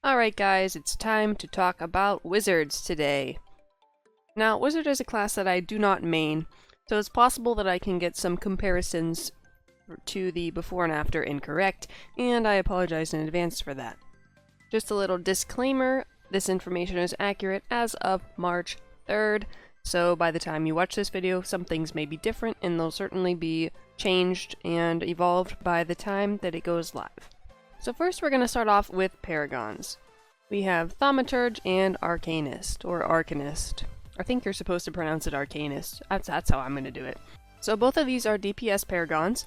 Alright guys, it's time to talk about wizards today. Now, wizard is a class that I do not main, so it's possible that I can get some comparisons to the before and after incorrect, and I apologize in advance for that. Just a little disclaimer, this information is accurate as of March 3rd, so by the time you watch this video, some things may be different, and they'll certainly be changed and evolved by the time that it goes live. So first we're going to start off with Paragons. We have Thaumaturge and Arcanist, or Arcanist. I think you're supposed to pronounce it Arcanist. That's how I'm going to do it. So both of these are DPS Paragons,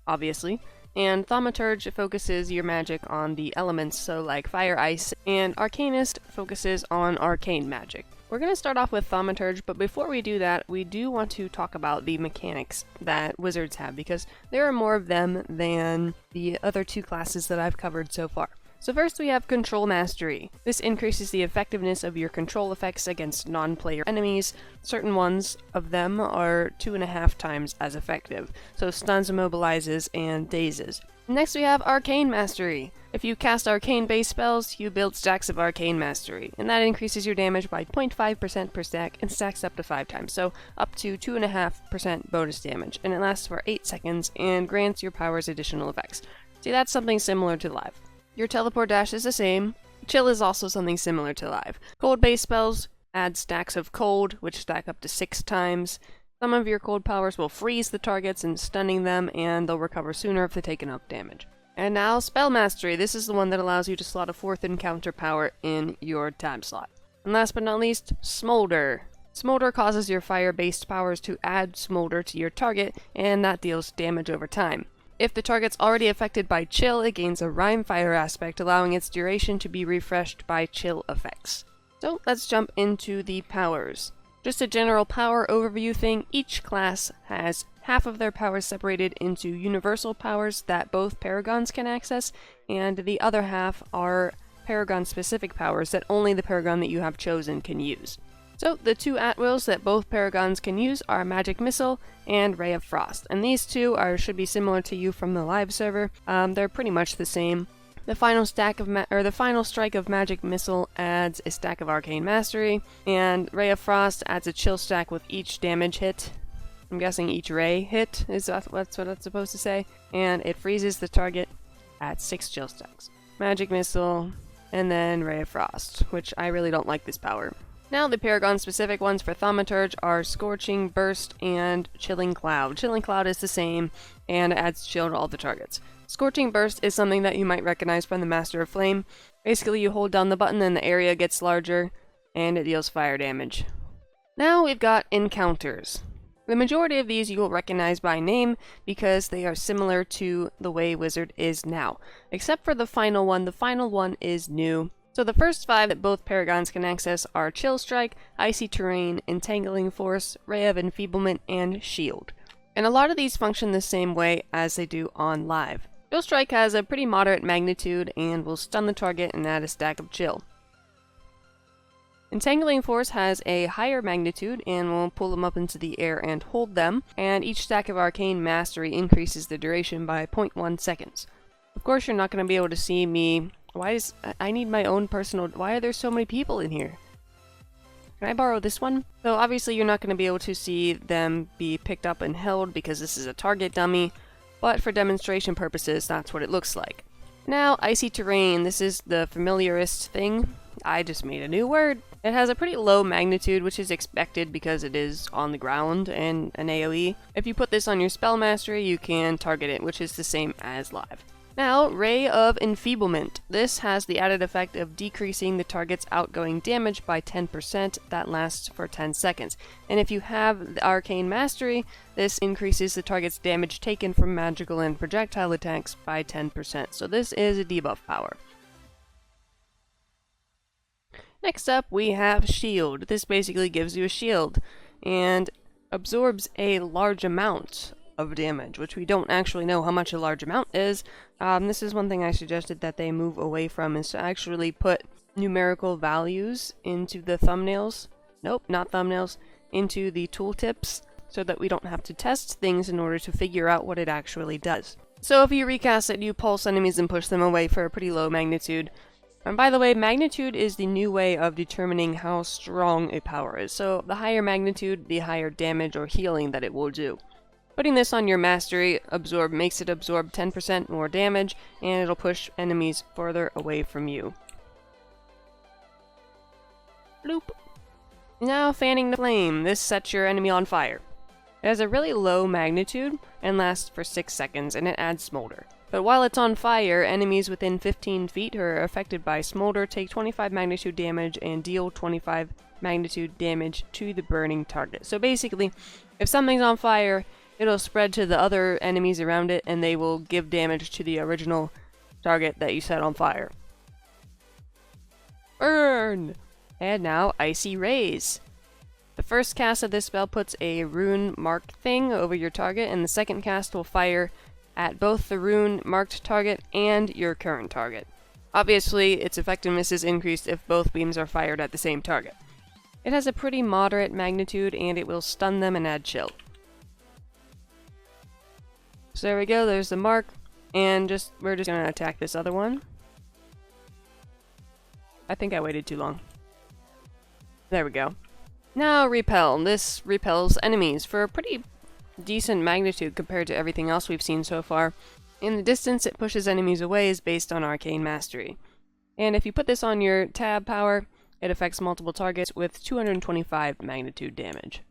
obviously, and Thaumaturge focuses your magic on the elements, so like fire, ice, and Arcanist focuses on arcane magic. We're going to start off with Thaumaturge, but before we do that, we do want to talk about the mechanics that wizards have, because there are more of them than the other two classes that I've covered so far. So first we have Control Mastery. This increases the effectiveness of your control effects against non-player enemies. Certain ones of them are 2.5 times as effective, so stuns, immobilizes, and dazes. Next we have Arcane Mastery. If you cast arcane base spells, you build stacks of Arcane Mastery, and that increases your damage by 0.5% per stack and stacks up to 5 times, so up to 2.5% bonus damage, and it lasts for 8 seconds and grants your powers additional effects. See, that's something similar to Live. Your teleport dash is the same. Chill is also something similar to Live. Cold base spells add stacks of cold, which stack up to 6 times. Some of your cold powers will freeze the targets and stunning them, and they'll recover sooner if they take enough damage. And now Spell Mastery. This is the one that allows you to slot a 4th encounter power in your tab slot. And last but not least, Smolder. Smolder causes your fire-based powers to add Smolder to your target, and that deals damage over time. If the target's already affected by Chill, it gains a Rime Fire aspect, allowing its duration to be refreshed by Chill effects. So let's jump into the powers. Just a general power overview thing, each class has half of their powers separated into universal powers that both Paragons can access, and the other half are Paragon-specific powers that only the Paragon that you have chosen can use. So the two at-wills that both Paragons can use are Magic Missile and Ray of Frost, and these two should be similar to you from the live server. They're pretty much the same. The final strike of Magic Missile adds a stack of Arcane Mastery, and Ray of Frost adds a chill stack with each damage hit. I'm guessing each ray hit is that's what it's supposed to say, and it freezes the target at 6 chill stacks. Magic Missile, and then Ray of Frost, which I really don't like this power. Now the Paragon-specific ones for Thaumaturge are Scorching Burst and Chilling Cloud. Chilling Cloud is the same, and adds chill to all the targets. Scorching Burst is something that you might recognize from the Master of Flame. Basically, you hold down the button and the area gets larger, and it deals fire damage. Now we've got Encounters. The majority of these you will recognize by name, because they are similar to the way Wizard is now. Except for the final one. The final one is new. So the first 5 that both Paragons can access are Chill Strike, Icy Terrain, Entangling Force, Ray of Enfeeblement, and Shield. And a lot of these function the same way as they do on Live. Chill Strike has a pretty moderate magnitude and will stun the target and add a stack of chill. Entangling Force has a higher magnitude and will pull them up into the air and hold them, and each stack of Arcane Mastery increases the duration by 0.1 seconds. Of course, you're not going to be able to see me. I need my own personal... Why are there so many people in here? Can I borrow this one? So obviously you're not going to be able to see them be picked up and held because this is a target dummy, but for demonstration purposes, that's what it looks like. Now, Icy Terrain. This is the familiarist thing. I just made a new word. It has a pretty low magnitude, which is expected because it is on the ground and an AoE. If you put this on your Spell Mastery, you can target it, which is the same as Live. Now, Ray of Enfeeblement. This has the added effect of decreasing the target's outgoing damage by 10%. That lasts for 10 seconds. And if you have the Arcane Mastery, this increases the target's damage taken from magical and projectile attacks by 10%. So this is a debuff power. Next up, we have Shield. This basically gives you a shield and absorbs a large amount of damage, which we don't actually know how much a large amount is. This is one thing I suggested that they move away from, is to actually put numerical values into the thumbnails. Nope, not thumbnails. Into the tooltips, so that we don't have to test things in order to figure out what it actually does. So if you recast it, you pulse enemies and push them away for a pretty low magnitude. And by the way, magnitude is the new way of determining how strong a power is. So the higher magnitude, the higher damage or healing that it will do. Putting this on your mastery makes it absorb 10% more damage, and it'll push enemies further away from you. Bloop. Now fanning the flame. This sets your enemy on fire. It has a really low magnitude and lasts for 6 seconds, and it adds smolder. But while it's on fire, enemies within 15 feet who are affected by smolder take 25 magnitude damage and deal 25 magnitude damage to the burning target. So basically, if something's on fire, it'll spread to the other enemies around it, and they will give damage to the original target that you set on fire. Burn! And now, Icy Rays. The first cast of this spell puts a rune marked thing over your target, and the second cast will fire at both the rune marked target and your current target. Obviously, its effectiveness is increased if both beams are fired at the same target. It has a pretty moderate magnitude, and it will stun them and add chill. So there we go, there's the mark, and we're just gonna attack this other one. I think I waited too long. There we go. Now repel. This repels enemies for a pretty decent magnitude compared to everything else we've seen so far. In the distance it pushes enemies away is based on Arcane Mastery. And if you put this on your tab power, it affects multiple targets with 225 magnitude damage.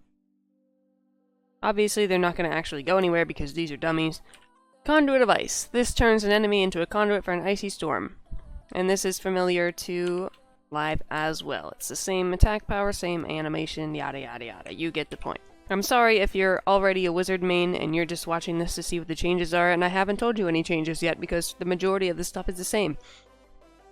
Obviously, they're not going to actually go anywhere because these are dummies. Conduit of Ice. This turns an enemy into a conduit for an icy storm. And this is familiar to Live as well. It's the same attack power, same animation, yada yada yada. You get the point. I'm sorry if you're already a wizard main and you're just watching this to see what the changes are, and I haven't told you any changes yet because the majority of the stuff is the same.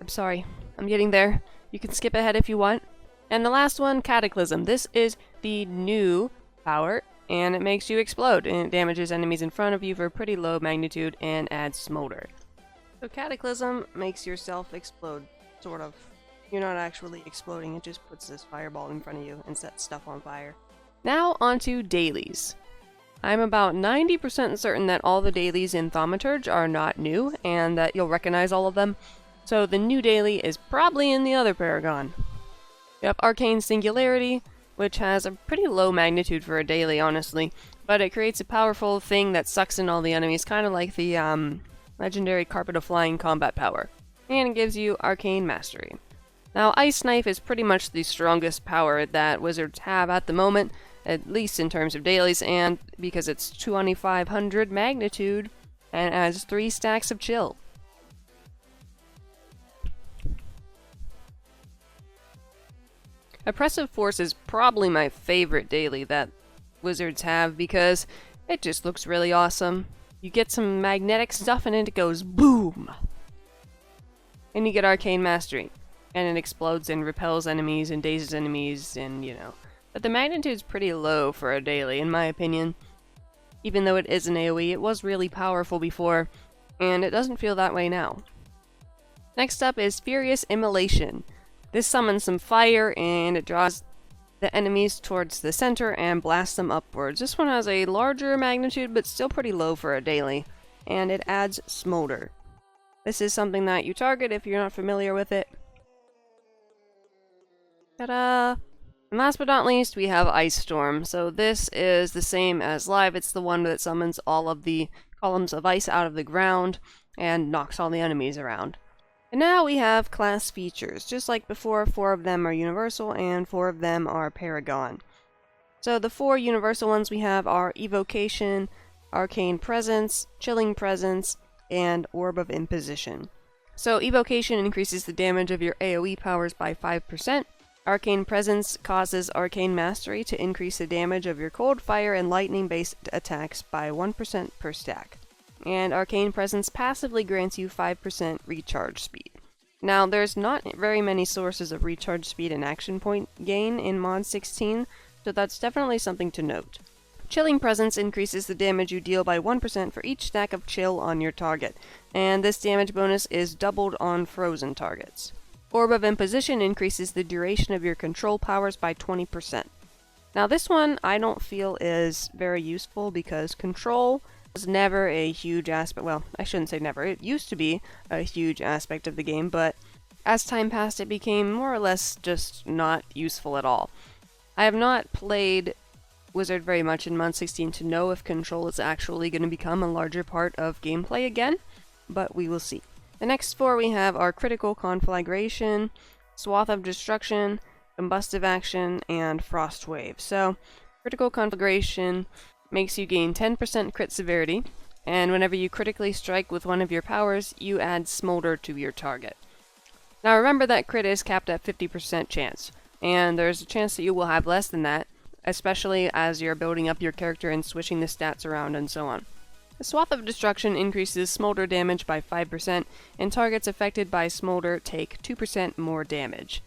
I'm sorry. I'm getting there. You can skip ahead if you want. And the last one, Cataclysm. This is the new power, and it makes you explode, and it damages enemies in front of you for a pretty low magnitude and adds smolder. So Cataclysm makes yourself explode, sort of. You're not actually exploding, it just puts this fireball in front of you and sets stuff on fire. Now onto dailies. I'm about 90% certain that all the dailies in Thaumaturge are not new, and that you'll recognize all of them. So the new daily is probably in the other Paragon. You have Arcane Singularity, which has a pretty low magnitude for a daily, honestly, but it creates a powerful thing that sucks in all the enemies, kind of like the legendary Carpet of Flying combat power. And it gives you Arcane Mastery. Now, Ice Knife is pretty much the strongest power that wizards have at the moment, at least in terms of dailies, and because it's 2500 magnitude, and adds 3 stacks of chill. Oppressive Force is probably my favorite daily that wizards have because it just looks really awesome. You get some magnetic stuff and it goes boom! And you get Arcane Mastery. And it explodes and repels enemies and dazes enemies and, you know. But the magnitude's pretty low for a daily, in my opinion. Even though it is an AoE, it was really powerful before, and it doesn't feel that way now. Next up is Furious Immolation. This summons some fire, and it draws the enemies towards the center and blasts them upwards. This one has a larger magnitude, but still pretty low for a daily, and it adds Smolder. This is something that you target if you're not familiar with it. Ta-da! And last but not least, we have Ice Storm. So this is the same as Live. It's the one that summons all of the columns of ice out of the ground and knocks all the enemies around. And now we have class features. Just like before, 4 of them are universal and 4 of them are Paragon. So the 4 universal ones we have are Evocation, Arcane Presence, Chilling Presence, and Orb of Imposition. So Evocation increases the damage of your AoE powers by 5%. Arcane Presence causes Arcane Mastery to increase the damage of your cold, fire, and lightning-based attacks by 1% per stack. And Arcane Presence passively grants you 5% recharge speed. Now, there's not very many sources of recharge speed and action point gain in Mod 16, so that's definitely something to note. Chilling Presence increases the damage you deal by 1% for each stack of chill on your target, and this damage bonus is doubled on frozen targets. Orb of Imposition increases the duration of your control powers by 20%. Now this one I don't feel is very useful because control was never a huge aspect, well, I shouldn't say never, it used to be a huge aspect of the game, but as time passed, it became more or less just not useful at all. I have not played Wizard very much in Mod 16 to know if control is actually going to become a larger part of gameplay again, but we will see. The next four we have are Critical Conflagration, Swath of Destruction, Combustive Action, and Frost Wave. So, Critical Conflagration makes you gain 10% crit severity, and whenever you critically strike with one of your powers, you add Smolder to your target. Now remember that crit is capped at 50% chance, and there's a chance that you will have less than that, especially as you're building up your character and switching the stats around and so on. The Swath of Destruction increases Smolder damage by 5%, and targets affected by Smolder take 2% more damage.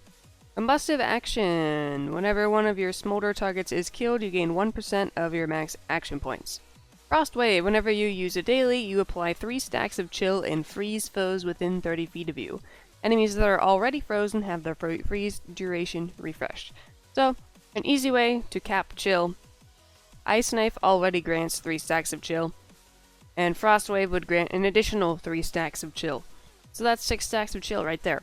Combustive Action. Whenever one of your Smolder targets is killed, you gain 1% of your max action points. Frost Wave. Whenever you use a daily, you apply 3 stacks of chill and freeze foes within 30 feet of you. Enemies that are already frozen have their freeze duration refreshed. So, an easy way to cap chill. Ice Knife already grants 3 stacks of chill, and Frost Wave would grant an additional 3 stacks of chill. So that's 6 stacks of chill right there.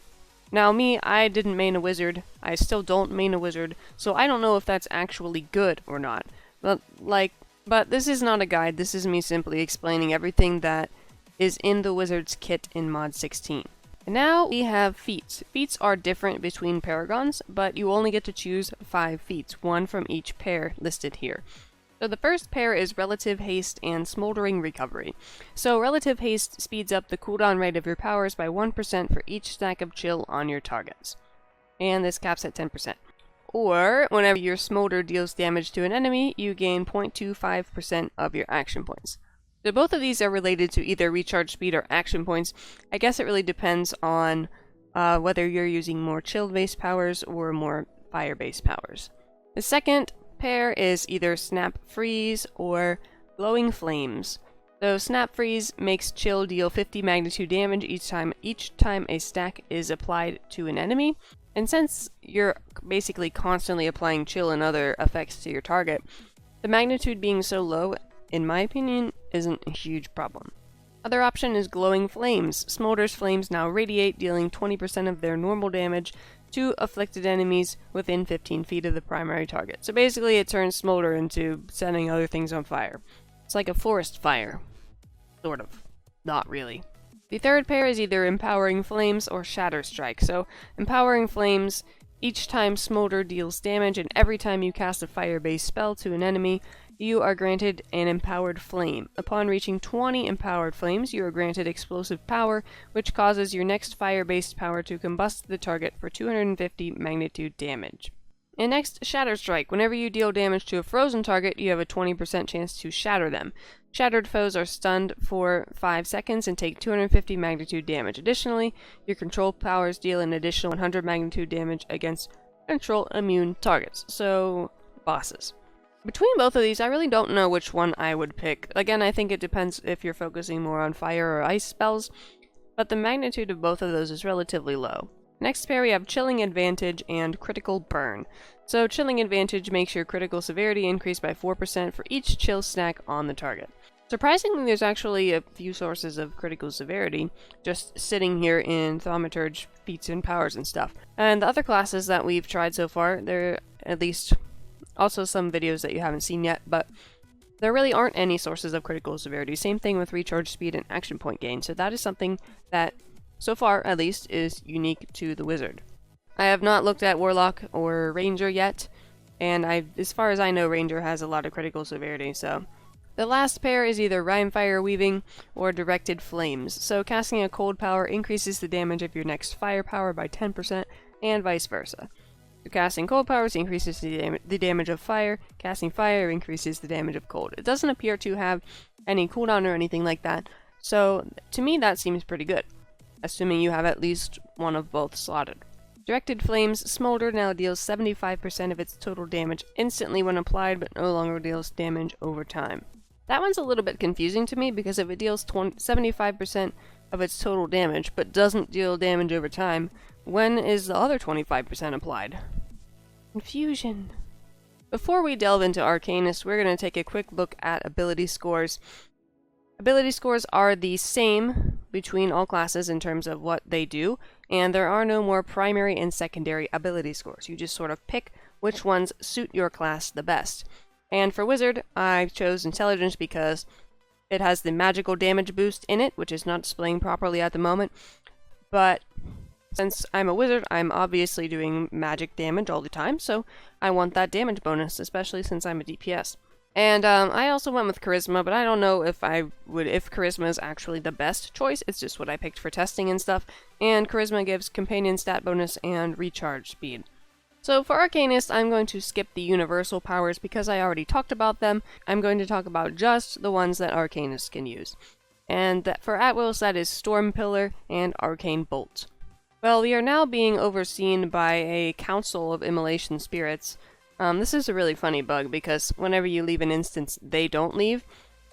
Now me, I didn't main a wizard. I still don't main a wizard, so I don't know if that's actually good or not. But this is not a guide, this is me simply explaining everything that is in the wizard's kit in Mod 16. And now we have feats. Feats are different between paragons, but you only get to choose 5 feats, 1 from each pair listed here. So the first pair is Relative Haste and Smoldering Recovery. So Relative Haste speeds up the cooldown rate of your powers by 1% for each stack of chill on your targets. And this caps at 10%. Or, whenever your Smolder deals damage to an enemy, you gain 0.25% of your action points. So both of these are related to either recharge speed or action points. I guess it really depends on whether you're using more chill-based powers or more fire-based powers. The second pair is either Snap Freeze or Glowing Flames. So Snap Freeze makes chill deal 50 magnitude damage each time a stack is applied to an enemy. And since you're basically constantly applying chill and other effects to your target, the magnitude being so low, in my opinion, isn't a huge problem. Other option is Glowing Flames. Smolder's flames now radiate, dealing 20% of their normal damage to afflicted enemies within 15 feet of the primary target. So basically it turns Smolder into setting other things on fire. It's like a forest fire. Sort of. Not really. The third pair is either Empowering Flames or Shatter Strike. So, Empowering Flames, each time Smolder deals damage and every time you cast a fire-based spell to an enemy, you are granted an Empowered Flame. Upon reaching 20 Empowered Flames, you are granted Explosive Power, which causes your next fire-based power to combust the target for 250 magnitude damage. And next, Shatter Strike. Whenever you deal damage to a frozen target, you have a 20% chance to shatter them. Shattered foes are stunned for 5 seconds and take 250 magnitude damage. Additionally, your control powers deal an additional 100 magnitude damage against control immune targets, so bosses. Between both of these, I really don't know which one I would pick. Again, I think it depends if you're focusing more on fire or ice spells, but the magnitude of both of those is relatively low. Next pair we have Chilling Advantage and Critical Burn. So Chilling Advantage makes your critical severity increase by 4% for each chill stack on the target. Surprisingly, there's actually a few sources of critical severity just sitting here in Thaumaturge Feats and Powers and stuff. And the other classes that we've tried so far, there are at least also some videos that you haven't seen yet, but there really aren't any sources of critical severity. Same thing with recharge speed and action point gain, so that is something that so far, at least, is unique to the wizard. I have not looked at Warlock or Ranger yet, and as far as I know, Ranger has a lot of critical severity, so. The last pair is either Rhymefire Weaving or Directed Flames. So casting a cold power increases the damage of your next fire power by 10%, and vice versa. So casting cold powers increases the damage of fire, casting fire increases the damage of cold. It doesn't appear to have any cooldown or anything like that, so to me that seems pretty good, assuming you have at least one of both slotted. Directed Flames Smolder now deals 75% of its total damage instantly when applied, but no longer deals damage over time. That one's a little bit confusing to me, because if it deals 75% of its total damage, but doesn't deal damage over time, when is the other 25% applied? Confusion. Before we delve into Arcanist, we're going to take a quick look at ability scores. Ability scores are the same between all classes in terms of what they do, and there are no more primary and secondary ability scores. You just sort of pick which ones suit your class the best. And for Wizard, I chose Intelligence because it has the magical damage boost in it, which is not displaying properly at the moment, but since I'm a wizard, I'm obviously doing magic damage all the time, so I want that damage bonus, especially since I'm a DPS. And I also went with Charisma, but I don't know if Charisma is actually the best choice. It's just what I picked for testing and stuff, and Charisma gives companion stat bonus and recharge speed. So for Arcanist, I'm going to skip the universal powers because I already talked about them. I'm going to talk about just the ones that Arcanists can use. And for At-Wills, that is Storm Pillar and Arcane Bolt. Well, we are now being overseen by a council of immolation spirits. This is a really funny bug because whenever you leave an instance, they don't leave.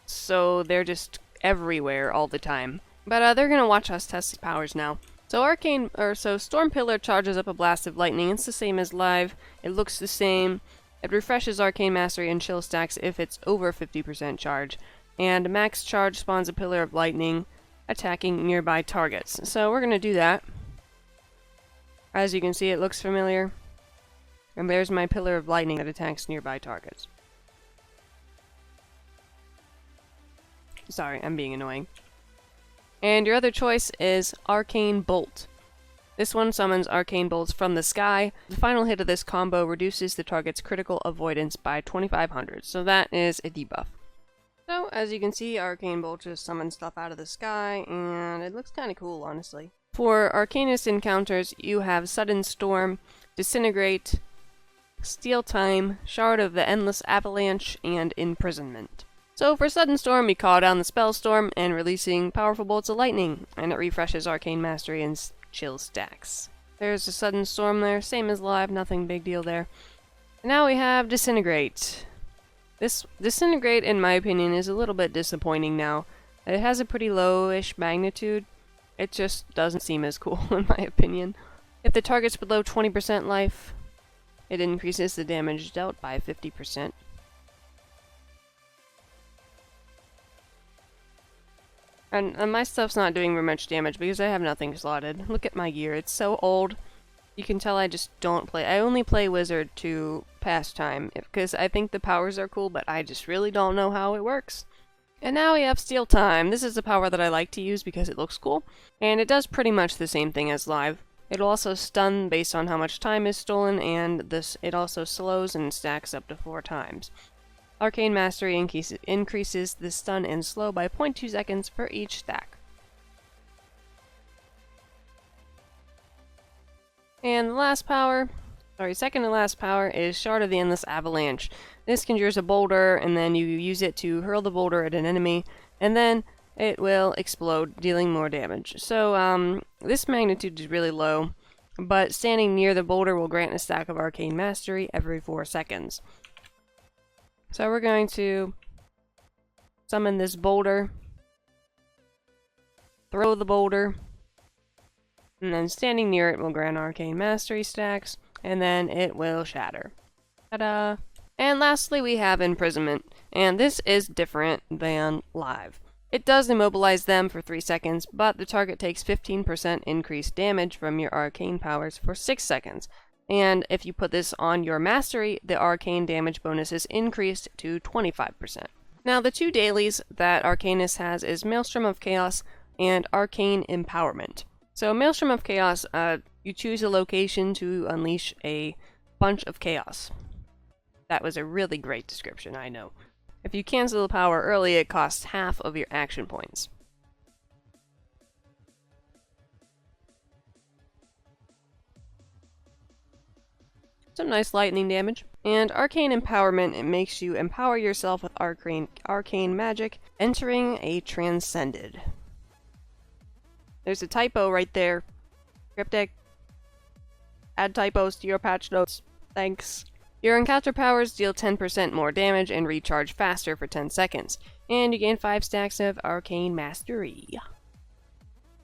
So they're just everywhere all the time. But they're going to watch us test these powers now. So Storm Pillar charges up a blast of lightning. It's the same as live. It looks the same. It refreshes Arcane Mastery and chill stacks if it's over 50% charge. And max charge spawns a pillar of lightning, attacking nearby targets. So we're going to do that. As you can see, it looks familiar. And there's my pillar of lightning that attacks nearby targets. Sorry, I'm being annoying. And your other choice is Arcane Bolt. This one summons Arcane Bolts from the sky. The final hit of this combo reduces the target's critical avoidance by 2500, so that is a debuff. So, as you can see, Arcane Bolt just summons stuff out of the sky, and it looks kind of cool, honestly. For Arcanist encounters, you have Sudden Storm, Disintegrate, Steal Time, Shard of the Endless Avalanche, and Imprisonment. So for Sudden Storm, we call down the Spell Storm and releasing powerful bolts of lightning, and it refreshes Arcane Mastery and chill stacks. There's a Sudden Storm there, same as live, nothing big deal there. And now we have Disintegrate. This Disintegrate, in my opinion, is a little bit disappointing now. It has a pretty low-ish magnitude. It just doesn't seem as cool, in my opinion. If the target's below 20% life, it increases the damage dealt by 50%. And my stuff's not doing very much damage because I have nothing slotted. Look at my gear, it's so old. You can tell I just don't play. I only play Wizard to pass time, because I think the powers are cool, but I just really don't know how it works. And now we have Steal Time. This is a power that I like to use because it looks cool, and it does pretty much the same thing as live. It'll also stun based on how much time is stolen, and it also slows and stacks up to 4 times. Arcane Mastery increases the stun and slow by 0.2 seconds for each stack. And the last power, second to last power, is Shard of the Endless Avalanche. This conjures a boulder, and then you use it to hurl the boulder at an enemy, and then it will explode, dealing more damage. So, this magnitude is really low, but standing near the boulder will grant a stack of Arcane Mastery every 4 seconds. So we're going to summon this boulder, throw the boulder, and then standing near it will grant Arcane Mastery stacks, and then it will shatter. Ta-da! And lastly we have Imprisonment, and this is different than live. It does immobilize them for 3 seconds, but the target takes 15% increased damage from your arcane powers for 6 seconds. And if you put this on your mastery, the arcane damage bonus is increased to 25%. Now the 2 dailies that Arcanist has is Maelstrom of Chaos and Arcane Empowerment. So Maelstrom of Chaos, you choose a location to unleash a bunch of chaos. That was a really great description, I know. If you cancel the power early, it costs half of your action points. Some nice lightning damage. And Arcane Empowerment, it makes you empower yourself with arcane magic, entering a Transcended. There's a typo right there. Cryptic. Add typos to your patch notes. Thanks. Your encounter powers deal 10% more damage and recharge faster for 10 seconds. And you gain 5 stacks of Arcane Mastery.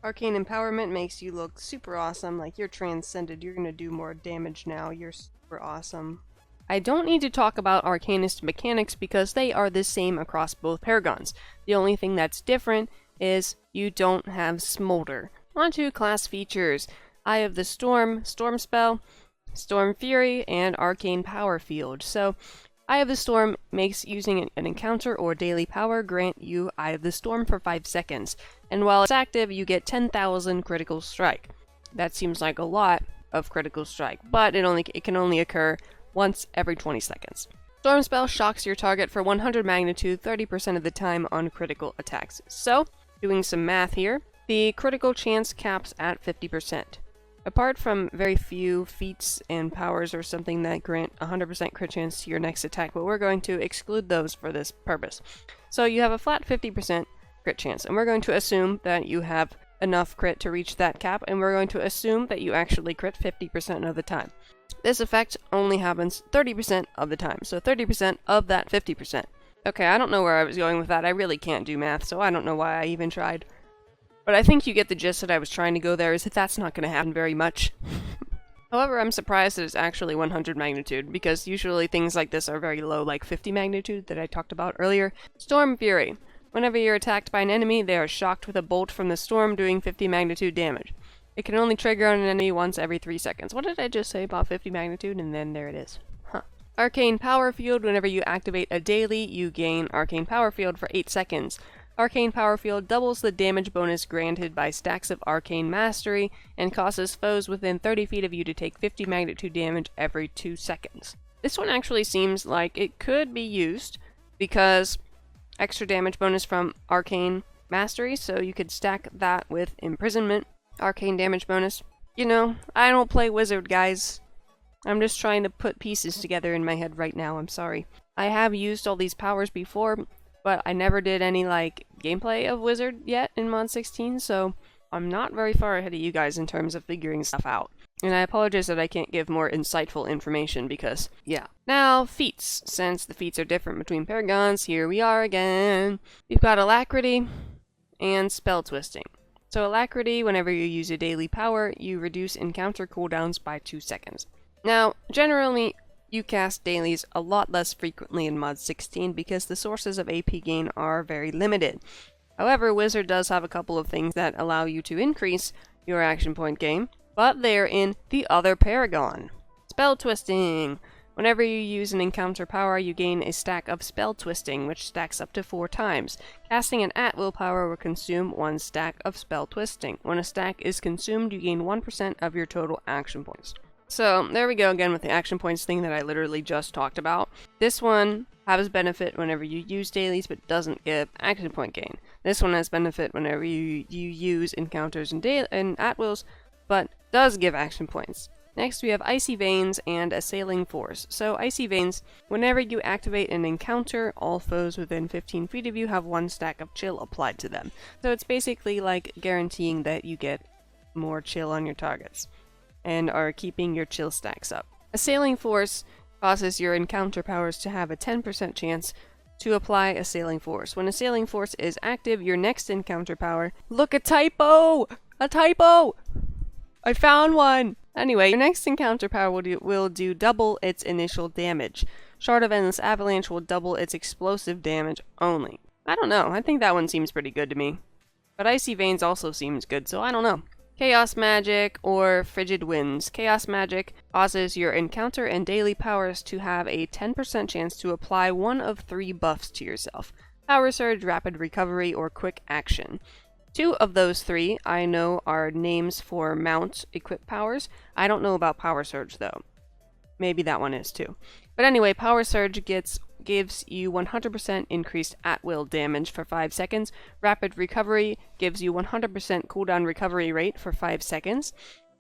Arcane Empowerment makes you look super awesome, like you're transcended, you're gonna do more damage now, you're super awesome. I don't need to talk about Arcanist mechanics because they are the same across both paragons. The only thing that's different is you don't have Smolder. On to class features. Eye of the Storm, Storm Spell, Storm Fury, and Arcane Power Field. So, Eye of the Storm makes using an encounter or daily power grant you Eye of the Storm for 5 seconds, and while it's active, you get 10,000 critical strike. That seems like a lot of critical strike, but it can only occur once every 20 seconds. Storm Spell shocks your target for 100 magnitude 30% of the time on critical attacks. So, doing some math here, the critical chance caps at 50%. Apart from very few feats and powers or something that grant 100% crit chance to your next attack, but we're going to exclude those for this purpose. So you have a flat 50% crit chance, and we're going to assume that you have enough crit to reach that cap, and we're going to assume that you actually crit 50% of the time. This effect only happens 30% of the time, so 30% of that 50%. Okay, I don't know where I was going with that. I really can't do math, so I don't know why I even tried. But I think you get the gist that I was trying to go there, is that that's not going to happen very much. However, I'm surprised that it's actually 100 magnitude, because usually things like this are very low, like 50 magnitude that I talked about earlier. Storm Fury. Whenever you're attacked by an enemy, they are shocked with a bolt from the storm doing 50 magnitude damage. It can only trigger on an enemy once every 3 seconds. What did I just say about 50 magnitude? And then there it is. Arcane Power Field. Whenever you activate a daily, you gain Arcane Power Field for 8 seconds. Arcane Power Field doubles the damage bonus granted by stacks of Arcane Mastery and causes foes within 30 feet of you to take 50 magnitude damage every 2 seconds. This one actually seems like it could be used because extra damage bonus from Arcane Mastery, so you could stack that with Imprisonment, Arcane damage bonus. You know, I don't play Wizard, guys. I'm just trying to put pieces together in my head right now, I'm sorry. I have used all these powers before, but I never did any, like, gameplay of Wizard yet in Mod 16, so I'm not very far ahead of you guys in terms of figuring stuff out. And I apologize that I can't give more insightful information because, yeah. Now, feats. Since the feats are different between Paragons, here we are again. We've got Alacrity and Spell Twisting. So Alacrity, whenever you use a daily power, you reduce encounter cooldowns by 2 seconds. Now, generally, you cast dailies a lot less frequently in Mod 16 because the sources of AP gain are very limited. However, Wizard does have a couple of things that allow you to increase your action point gain, but they're in the other Paragon. Spell Twisting. Whenever you use an encounter power, you gain a stack of Spell Twisting, which stacks up to 4 times. Casting an at-will power will consume 1 stack of Spell Twisting. When a stack is consumed, you gain 1% of your total action points. So, there we go again with the action points thing that I literally just talked about. This one has benefit whenever you use dailies, but doesn't give action point gain. This one has benefit whenever you use encounters and at-wills, but does give action points. Next, we have Icy Veins and Assailing Force. So, Icy Veins, whenever you activate an encounter, all foes within 15 feet of you have 1 stack of chill applied to them. So, it's basically like guaranteeing that you get more chill on your targets and are keeping your chill stacks up. Assailing Force causes your encounter powers to have a 10% chance to apply Assailing Force. When Assailing Force is active, your next encounter power... Look, a typo! A typo! I found one! Anyway, your next encounter power will do double its initial damage. Shard of Endless Avalanche will double its explosive damage only. I don't know, I think that one seems pretty good to me. But Icy Veins also seems good, so I don't know. Chaos Magic or Frigid Winds. Chaos Magic causes your encounter and daily powers to have a 10% chance to apply one of 3 buffs to yourself. Power Surge, Rapid Recovery, or Quick Action. 2 of those 3 I know are names for mount equip powers. I don't know about Power Surge though. Maybe that one is too. But anyway, Power Surge gives you 100% increased at-will damage for 5 seconds. Rapid Recovery gives you 100% cooldown recovery rate for 5 seconds.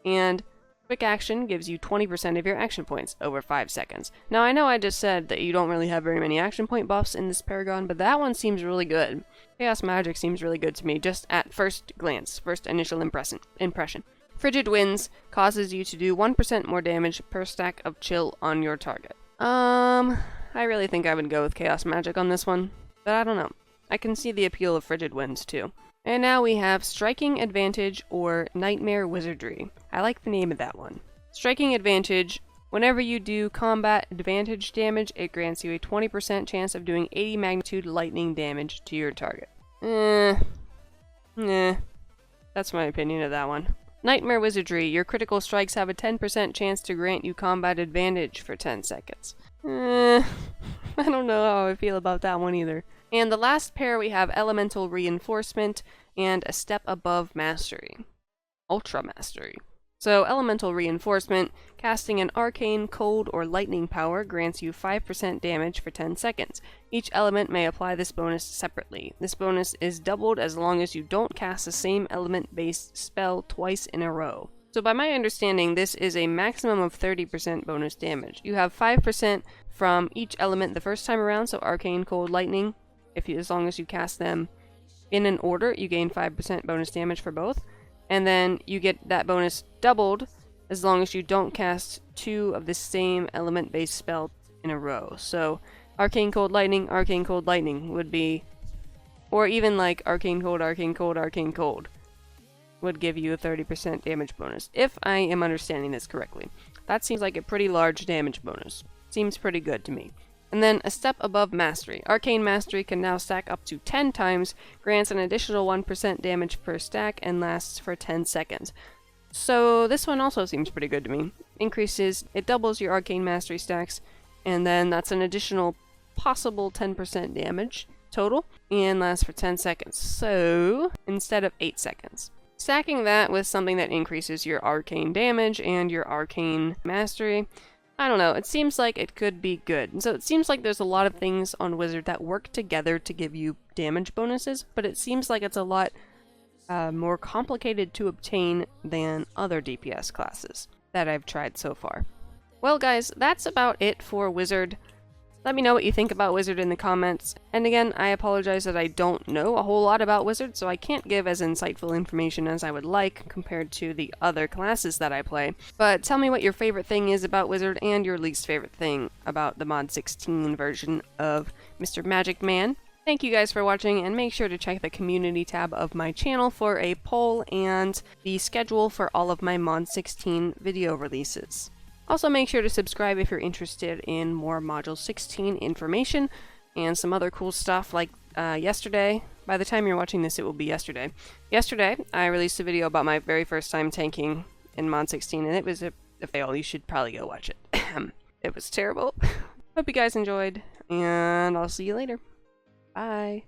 And Quick Action gives you 20% of your action points over 5 seconds. Now, I know I just said that you don't really have very many action point buffs in this Paragon, but that one seems really good. Chaos Magic seems really good to me, just at first glance, first initial impression. Frigid Winds causes you to do 1% more damage per stack of chill on your target. I really think I would go with Chaos Magic on this one, but I don't know. I can see the appeal of Frigid Winds too. And now we have Striking Advantage or Nightmare Wizardry. I like the name of that one. Striking Advantage, whenever you do combat advantage damage, it grants you a 20% chance of doing 80 magnitude lightning damage to your target. Nah, that's my opinion of that one. Nightmare Wizardry. Your critical strikes have a 10% chance to grant you combat advantage for 10 seconds. I don't know how I feel about that one either. And the last pair we have Elemental Reinforcement and a Step Above Mastery. Ultra Mastery. So, Elemental Reinforcement, casting an Arcane, Cold, or Lightning power grants you 5% damage for 10 seconds. Each element may apply this bonus separately. This bonus is doubled as long as you don't cast the same element-based spell twice in a row. So by my understanding, this is a maximum of 30% bonus damage. You have 5% from each element the first time around, so Arcane, Cold, Lightning. As long as you cast them in an order, you gain 5% bonus damage for both. And then you get that bonus doubled as long as you don't cast 2 of the same element-based spell in a row. So Arcane Cold Lightning would be, or even like Arcane Cold, Arcane Cold, Arcane Cold would give you a 30% damage bonus, if I am understanding this correctly. That seems like a pretty large damage bonus. Seems pretty good to me. And then a Step Above Mastery. Arcane Mastery can now stack up to 10 times, grants an additional 1% damage per stack, and lasts for 10 seconds. So this one also seems pretty good to me. It doubles your Arcane Mastery stacks, and then that's an additional possible 10% damage total, and lasts for 10 seconds. So, instead of 8 seconds. Stacking that with something that increases your Arcane damage and your Arcane Mastery, I don't know, it seems like it could be good. So it seems like there's a lot of things on Wizard that work together to give you damage bonuses, but it seems like it's a lot more complicated to obtain than other DPS classes that I've tried so far. Well guys, that's about it for Wizard. Let me know what you think about Wizard in the comments. And again, I apologize that I don't know a whole lot about Wizard, so I can't give as insightful information as I would like compared to the other classes that I play. But tell me what your favorite thing is about Wizard and your least favorite thing about the Mod 16 version of Mr. Magic Man. Thank you guys for watching, and make sure to check the community tab of my channel for a poll and the schedule for all of my Mod 16 video releases. Also, make sure to subscribe if you're interested in more Module 16 information and some other cool stuff like yesterday. By the time you're watching this, it will be yesterday. Yesterday, I released a video about my very first time tanking in Mod 16, and it was a fail. You should probably go watch it. It was terrible. Hope you guys enjoyed, and I'll see you later. Bye.